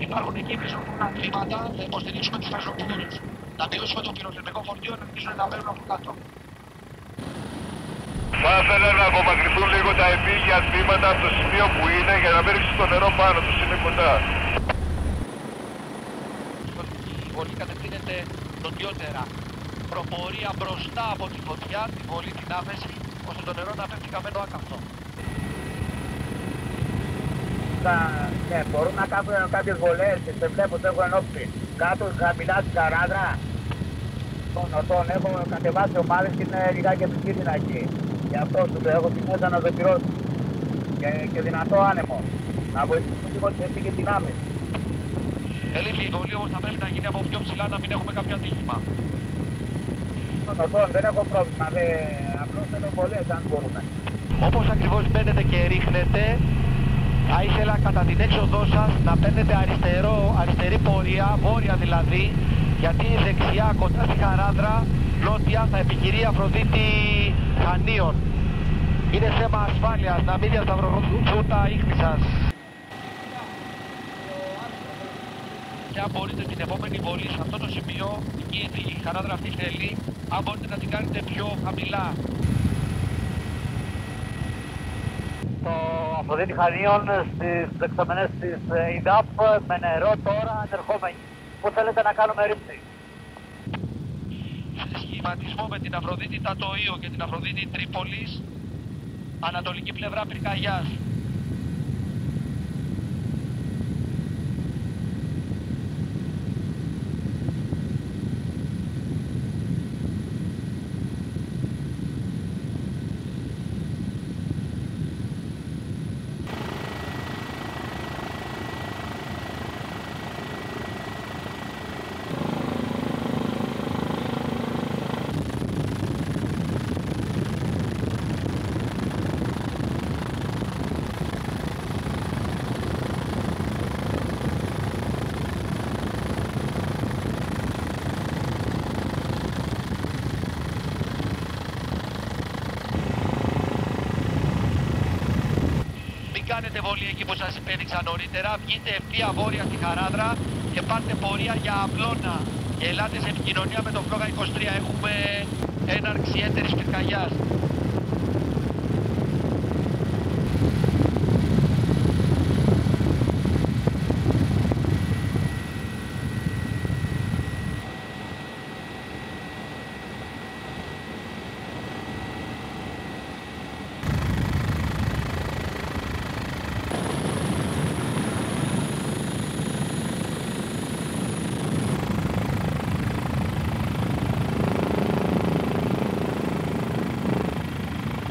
υπάρχουν εκεί πίσω τμήματα, θα υποστηρίξουμε τους πεζοπόρους. Να μιλήσουμε το πυροσβεστικό φορτίο, να αρχίσουν να παίρνουν από κάτω. Θα ήθελα να απομακρυνθούν λίγο τα επίγεια τμήματα από το σημείο που είναι για να μην ρίξει το νερό πάνω τους, είναι κοντά. Η βολή κατευθύνεται νοτιότερα. Προπορία μπροστά από τη φωτιά, τη βολή, την άμεση, ώστε το νερό να πέφτει καμένο άκαυτο. Ναι, μπορούν να κάνουν κάποιες βολές και σε βλέπω ότι έχουν ενόψει. Κάτω χαμηλά στην Καράδρα, των οτών, έχω κατεβάσει ομάδες και είναι λιγάκι επικίνδυνα εκεί. Γι' αυτό σου το έχω την μέσα να δοκιμάσω και δυνατό άνεμο. Να βοηθήσουμε λίγο τη θέση και την άμεση. Ελήφθη η βολή όμως θα πρέπει να γίνει από πιο ψηλά να μην έχουμε κάποιο ατύχημα. Των οτών δεν έχω πρόβλημα, απλώς θέλω βολές αν μπορούμε. Όπως ακριβώς μπαίνετε και ρίχνετε, θα ήθελα κατά την έξοδό σας να παίρνετε αριστερή πορεία, βόρεια δηλαδή, γιατί δεξιά κοντά στη Χαράδρα, νότια θα επιχειρεί Αφροδίτη Χανίων. Είναι θέμα ασφάλειας, να μην διασταυρωθούν τα ίχνη σας. Και αν μπορείτε την επόμενη βολή σε αυτό το σημείο, εκεί η Χαράδρα αυτή θέλει, αν μπορείτε να την κάνετε πιο χαμηλά. Το Αφροδίτη Χανίων στις δεξαμενές της ΙΔΑΠ με νερό τώρα ανερχόμενοι. Πού θέλετε να κάνουμε ρήψη? Σε σχηματισμό με την Αφροδίτη Τατοΐο και την Αφροδίτη Τρίπολης, ανατολική πλευρά πυρκαγιάς. Κάνετε βολή εκεί που σας υπέδειξα νωρίτερα, βγείτε ευθεία βόρεια στη Χαράδρα και πάρτε πορεία για Αυλώνα και ελάτε σε επικοινωνία με το Φλόγα 23, έχουμε έναρξη έτερης πυρκαγιάς.